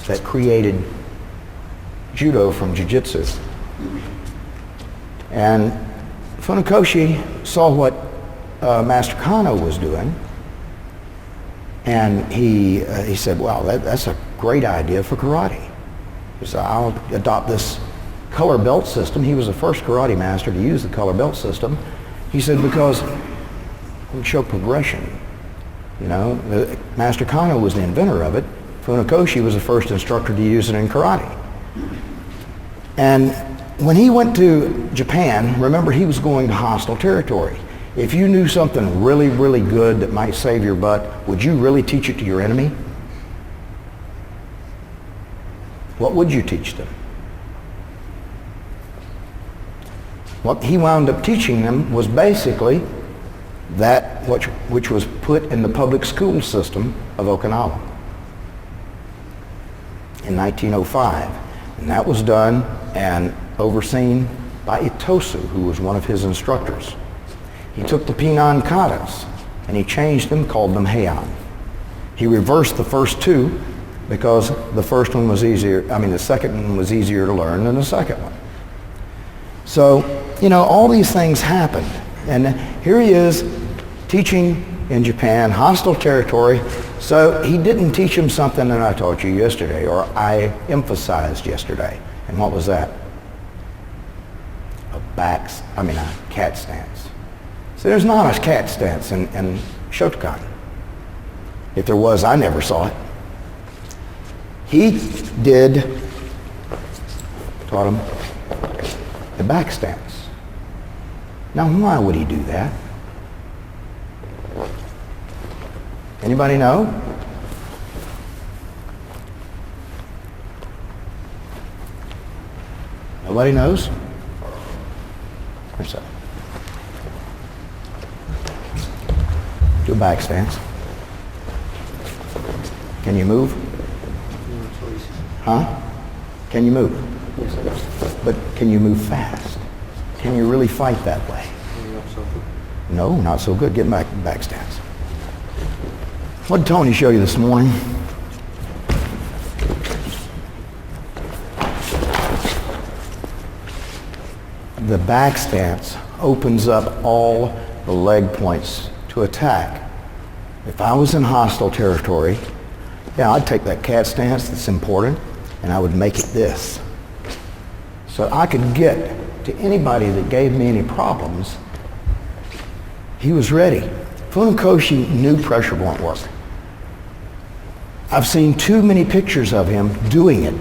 that created judo from jiu-jitsu. And Funakoshi saw what Master Kano was doing, and he said, well, that's a great idea for karate. He said, I'll adopt this color belt system. He was the first karate master to use the color belt system. He said, because it would show progression. You know, Master Kano was the inventor of it. Funakoshi was the first instructor to use it in karate. And when he went to Japan, remember, he was going to hostile territory. If you knew something really, really good that might save your butt, would you really teach it to your enemy? What would you teach them? What he wound up teaching them was basically that which was put in the public school system of Okinawa in 1905. And that was done and overseen by Itosu, who was one of his instructors. He took the Pinan katas and he changed them, called them Heian. He reversed the first two because the first one was easier, the second one was easier to learn than the second one. So, you know, all these things happened. And here he is teaching in Japan, hostile territory. So he didn't teach him something that I taught you yesterday, or I emphasized yesterday. And what was that? A cat stance. So there's not a cat stance in Shotokan. If there was, I never saw it. He taught him the back stance. Now, why would he do that? Anybody know? Nobody knows? Where's that? Do a back stance. Can you move? Huh? Can you move? But can you move fast? Can you really fight that way? No, not so good. Get back stance. What did Tony show you this morning? The back stance opens up all the leg points to attack. If I was in hostile territory, I'd take that cat stance that's important and I would make it this. So I could get to anybody that gave me any problems. He was ready. Funakoshi knew pressure won't work. I've seen too many pictures of him doing it.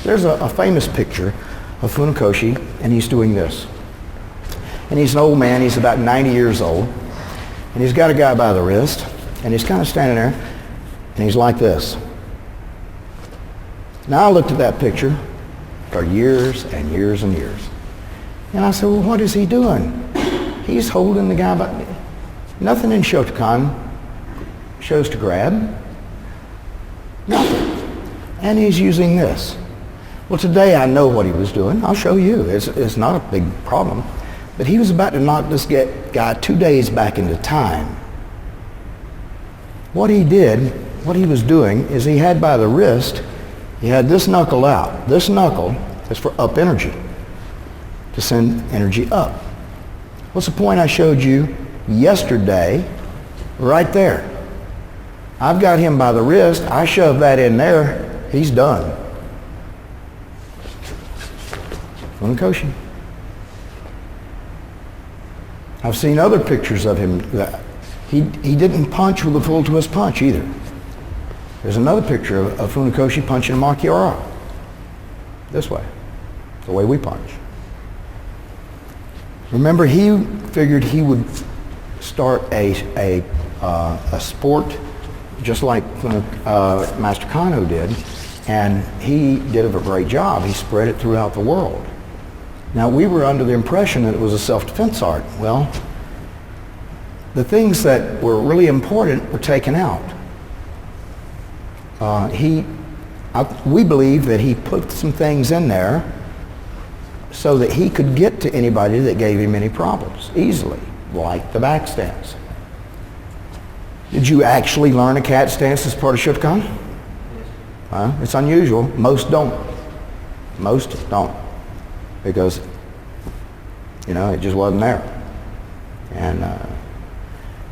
There's a famous picture of Funakoshi, and he's doing this. And he's an old man, he's about 90 years old, and he's got a guy by the wrist, and he's kind of standing there, and he's like this. Now I looked at that picture for years and years and years. And I said, well, what is he doing? He's holding the guy by... Nothing in Shotokan shows to grab. Nothing. And he's using this. Well, today I know what he was doing. I'll show you. It's not a big problem. But he was about to knock this guy 2 days back into time. What he was doing is he had by the wrist, he had this knuckle out. This knuckle is for up energy, to send energy up. What's the point I showed you yesterday? Right there. I've got him by the wrist. I shove that in there. He's done. Funakoshi. I've seen other pictures of him He didn't punch with a full twist punch either. There's another picture of Funakoshi punching a Makiara. This way, the way we punch. Remember, he figured he would start a sport just like Master Kano did, and he did a great job. He spread it throughout the world. Now, we were under the impression that it was a self-defense art. Well, the things that were really important were taken out. We believe that he put some things in there so that he could get to anybody that gave him any problems easily, like the back stance. Did you actually learn a cat stance as part of Shotokan? Yes. It's unusual. Most don't. Most don't. Because, it just wasn't there. And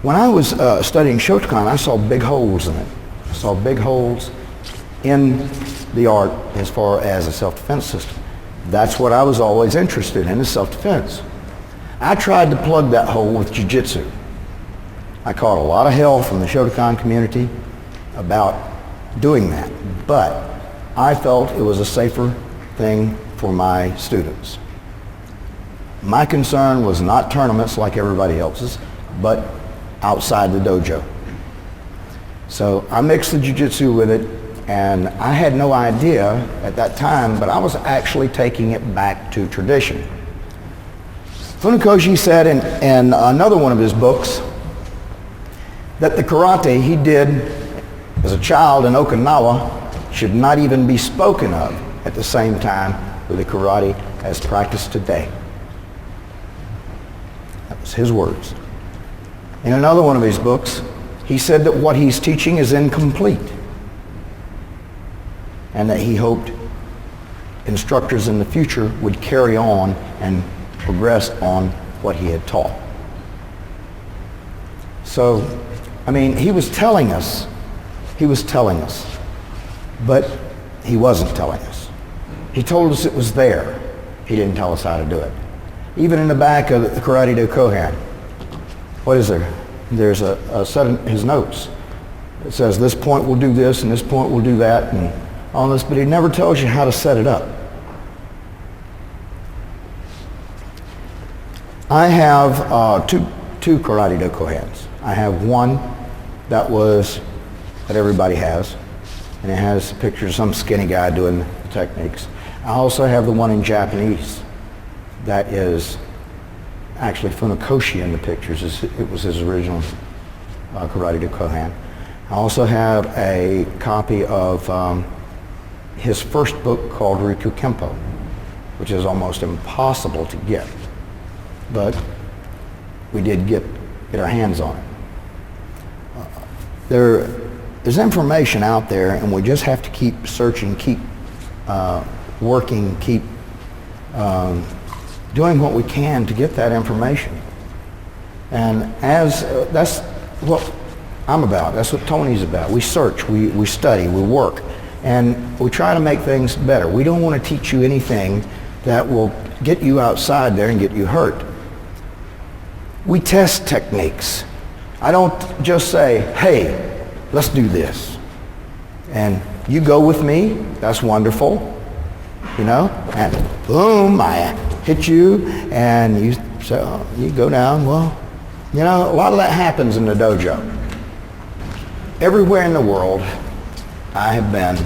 when I was studying Shotokan, I saw big holes in it. I saw big holes in the art as far as a self-defense system. That's what I was always interested in, is self-defense. I tried to plug that hole with jiu-jitsu. I caught a lot of hell from the Shotokan community about doing that, but I felt it was a safer thing for my students. My concern was not tournaments like everybody else's, but outside the dojo. So I mixed the jiu-jitsu with it, and I had no idea at that time, but I was actually taking it back to tradition. Funakoshi said in another one of his books that the karate he did as a child in Okinawa should not even be spoken of at the same time with the karate as practiced today. That was his words. In another one of his books, he said that what he's teaching is incomplete, and that he hoped instructors in the future would carry on and progress on what he had taught. So, he was telling us, but he wasn't telling us. He told us it was there. He didn't tell us how to do it. Even in the back of the Karate Do Kohan, what is there? There's a set of his notes. It says this point will do this and this point will do that and all this, but he never tells you how to set it up. I have two Karate Do Kohans. I have one that everybody has, and it has pictures of some skinny guy doing the techniques. I also have the one in Japanese that is actually Funakoshi in the pictures. It was his original Karate Do Kohan. I also have a copy of his first book called Riku Kempo, which is almost impossible to get, but we did get our hands on it. There's information out there, and we just have to keep searching, keep working, keep doing what we can to get that information. And that's what I'm about. That's what Tony's about. We search, we study, we work, and we try to make things better. We don't want to teach you anything that will get you outside there and get you hurt. We test techniques. I don't just say, hey, let's do this. And you go with me, that's wonderful, and boom, I hit you, and you go down. Well, a lot of that happens in the dojo. Everywhere in the world I have been,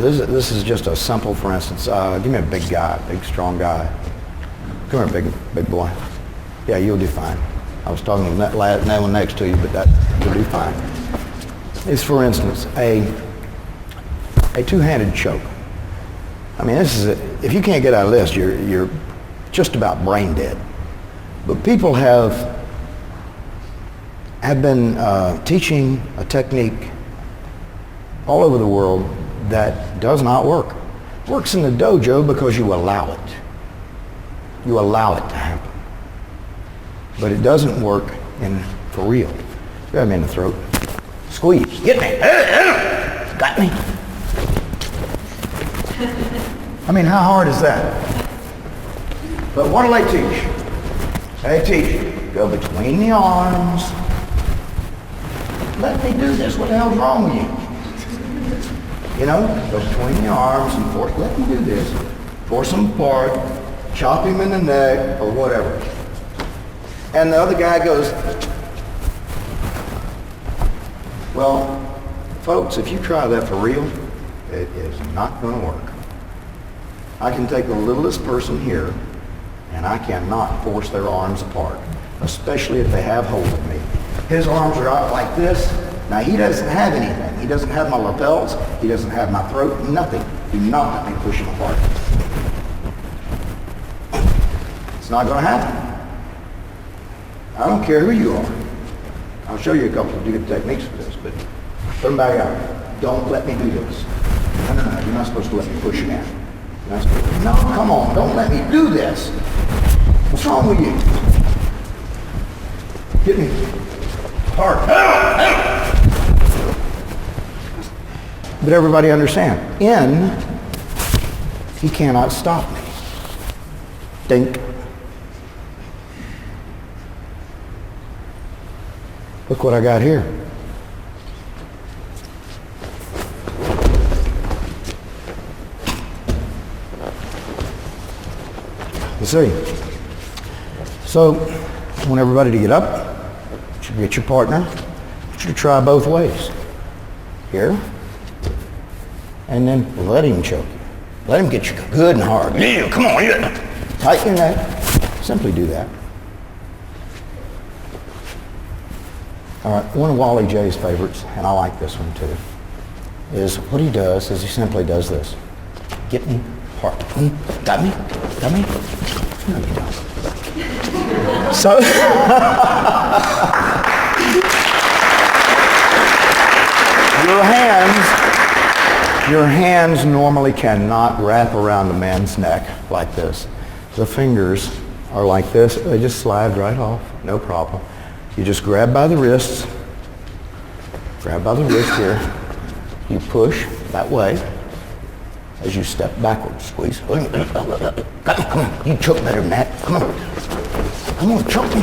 this is just a simple, for instance, give me a big guy, big strong guy. Come here, big boy. Yeah, you'll do fine. I was talking to that one next to you, but you'll do fine. It's, for instance, a two-handed choke. If you can't get out of this, you're just about brain dead. But people have been teaching a technique all over the world that does not work. It works in the dojo because you allow it. You allow it to happen. But it doesn't work for real. Grab me in the throat. Squeeze. Get me. Got me. How hard is that? But what do they teach? They teach Go between the arms. Let me do this. What the hell's wrong with you? You know, go between the arms and force. Let me do this. Force them apart. Chop him in the neck or whatever. And the other guy goes, well, folks, if you try that for real, it is not going to work. I can take the littlest person here, and I cannot force their arms apart, especially if they have hold of me. His arms are out like this. Now, he doesn't have anything. He doesn't have my lapels. He doesn't have my throat. Nothing. Do not let me push him apart. It's not going to happen. I don't care who you are. I'll show you a couple of good techniques for this, but put them back out. Don't let me do this. No, you're not supposed to let me push you down. You're not supposed to. No, come on, don't let me do this. What's wrong with you? Get me hard. But everybody understand, he cannot stop me. Dink. Look what I got here. You see? So, I want everybody to get up. You should get your partner. I want you to try both ways. Here. And then let him choke you. Let him get you good and hard. Yeah, come on, yeah. Tighten your neck. Simply do that. All right, one of Wally J's favorites, and I like this one too, is what he does is he simply does this. Get me hard. Got me? Got me? No, you don't. So, your hands normally cannot wrap around a man's neck like this. The fingers are like this. They just slide right off, no problem. You just grab by the wrists. Grab by the wrist here. You push that way as you step backwards. Squeeze. Come on. You choke better than that. Come on. Come on, choke me.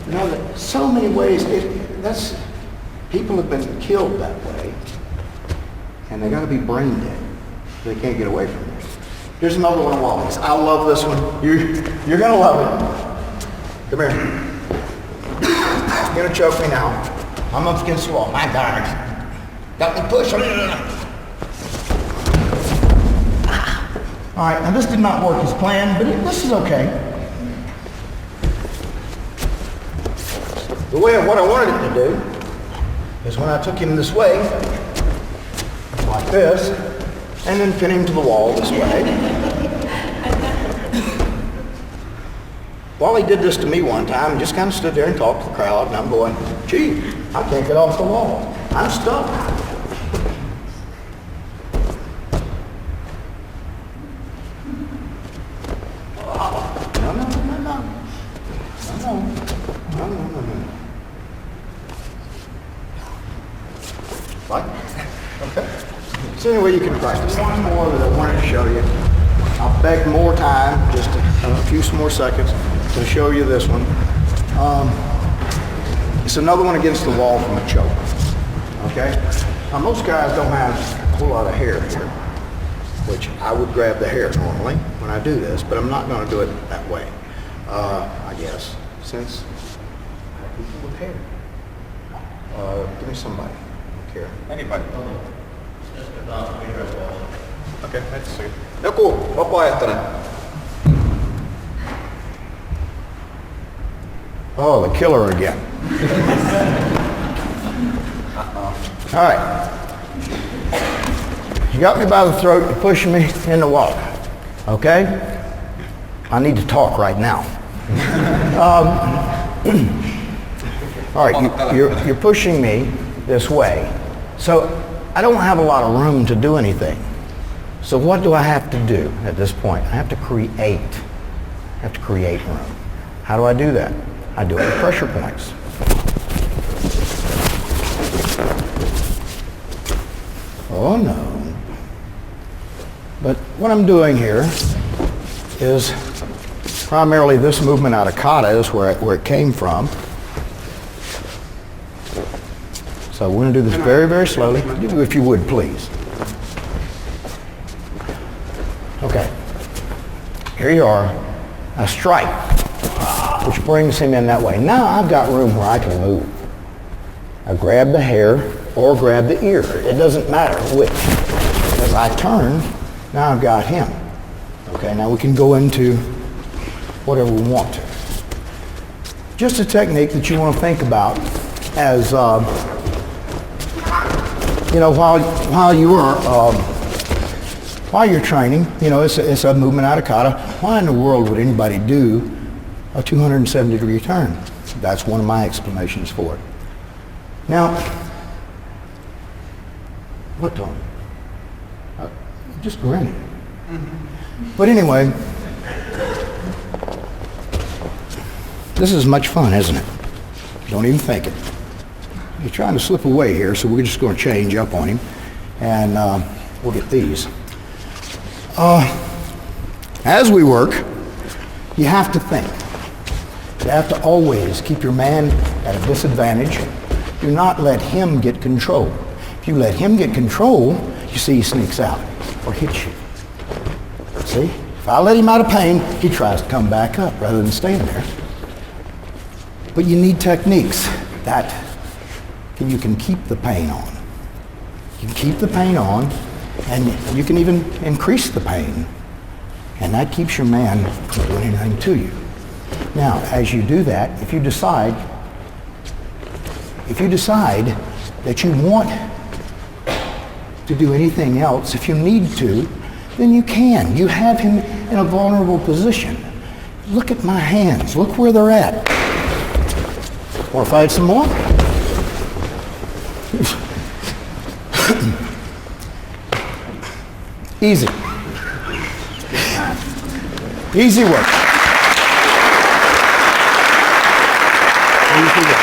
You know, so many ways. People have been killed that way, and they got to be brain dead. They can't get away from this. Here's another one of Wally's. I love this one. You're gonna love it. Come here. You're gonna choke me now. I'm up against the wall. My God. Got me pushed. All right. Now this did not work as planned, but this is okay. The way what I wanted it to do is when I took him this way, like this, and then pin him to the wall this way. Wally did this to me one time and just kind of stood there and talked to the crowd, and I'm going, gee, I can't get off the wall. I'm stuck. Okay. So anyway, you can practice. One more that I wanted to show you. I'll beg more time, just a few more seconds, to show you this one. It's another one against the wall from a choke. Okay? Now most guys don't have a whole lot of hair here, which I would grab the hair normally when I do this, but I'm not going to do it that way. I guess, since I have people with hair. Give me somebody. Here. Anybody? Okay, let's see. Joku vapaaehtoinen. Oh, the killer again. All right. You got me by the throat, you're pushing me in the wall. Okay? I need to talk right now. All right, you're pushing me this way. So I don't have a lot of room to do anything. So what do I have to do at this point? I have to create room. How do I do that? I do it with pressure points. Oh no. But what I'm doing here is primarily this movement out of kata is where it came from. So we're going to do this very, very slowly. If you would, please. Okay. Here you are. A strike, which brings him in that way. Now I've got room where I can move. I grab the hair or grab the ear. It doesn't matter which. As I turn, now I've got him. Okay, now we can go into whatever we want to. Just a technique that you want to think about as, you know, while you're training, you know, it's a movement out of kata. Why in the world would anybody do a 270-degree turn? That's one of my explanations for it. Now, what, Tony? Just grinning. But anyway, this is much fun, isn't it? Don't even think it. He's trying to slip away here, so we're just going to change up on him, and we'll get these. As we work, you have to think. You have to always keep your man at a disadvantage. Do not let him get control. If you let him get control, you see he sneaks out or hits you. See? If I let him out of pain, he tries to come back up rather than staying there. But you need techniques that you can keep the pain on. You can keep the pain on, and you can even increase the pain. And that keeps your man from doing anything to you. Now, as you do that, if you decide that you want to do anything else, if you need to, then you can. You have him in a vulnerable position. Look at my hands. Look where they're at. Want to fight some more? Easy. Easy work. Easy work.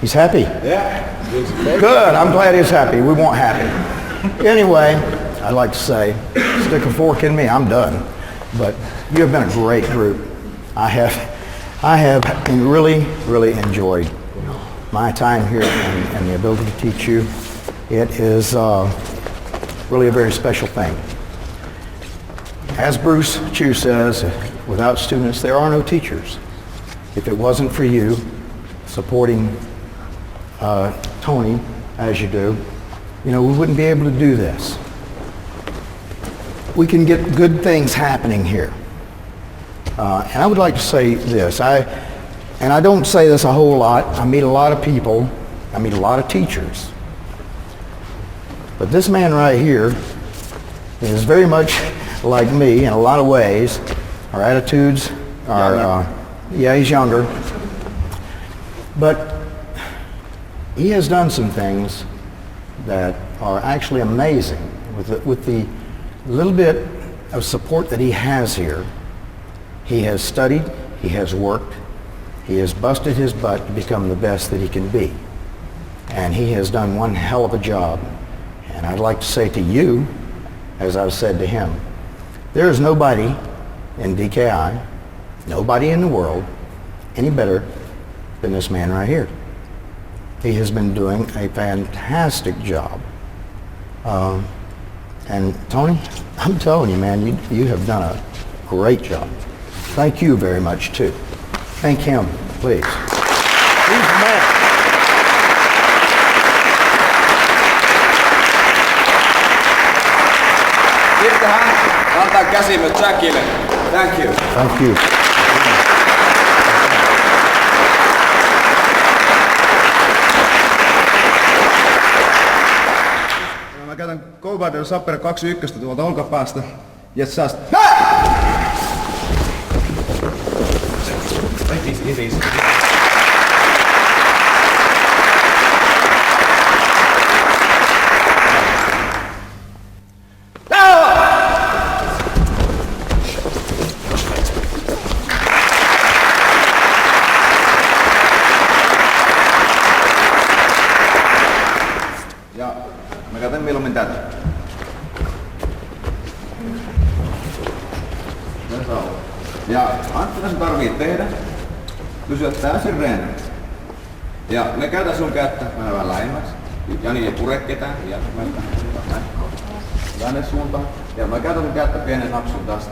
He's happy? Yeah. Good. I'm glad he's happy. We want happy. Anyway, I'd like to say, stick a fork in me, I'm done. But you have been a great group. I have really, really enjoyed my time here and the ability to teach you. It is really a very special thing. As Bruce Chu says, without students, there are no teachers. If it wasn't for you supporting Tony as you do, you know, we wouldn't be able to do this. We can get good things happening here. And I would like to say this, and I don't say this a whole lot. I meet a lot of people. I meet a lot of teachers. But this man right here is very much like me in a lot of ways. Our attitudes are, yeah, he's younger. But he has done some things that are actually amazing with the little bit of support that he has here. He has studied, he has worked, he has busted his butt to become the best that he can be. And he has done one hell of a job. And I'd like to say to you, as I've said to him, there is nobody in DKI, nobody in the world, any better than this man right here. He has been doing a fantastic job. And Tony, I'm telling you, man, you have done a great job. Thank you very much, too. Thank him, please. He's the man. Sitten hän antaa käsimme Jackille. Thank you. Thank you. Mä käytän Go-Bader Sapper 2-1 tuolta olkapäästä. Jes säästä. Ja mä käytän mieluummin tätä. Tässä on. Ja Antti, sun tarvii tehdä. Pysyä täysin reenä. Ja me käytän sun kättä vähän lähemmäksi. Ja niin ei pure ketään. Tänne suuntaan. Ja mä käytän sun kättä pienen napsun tästä.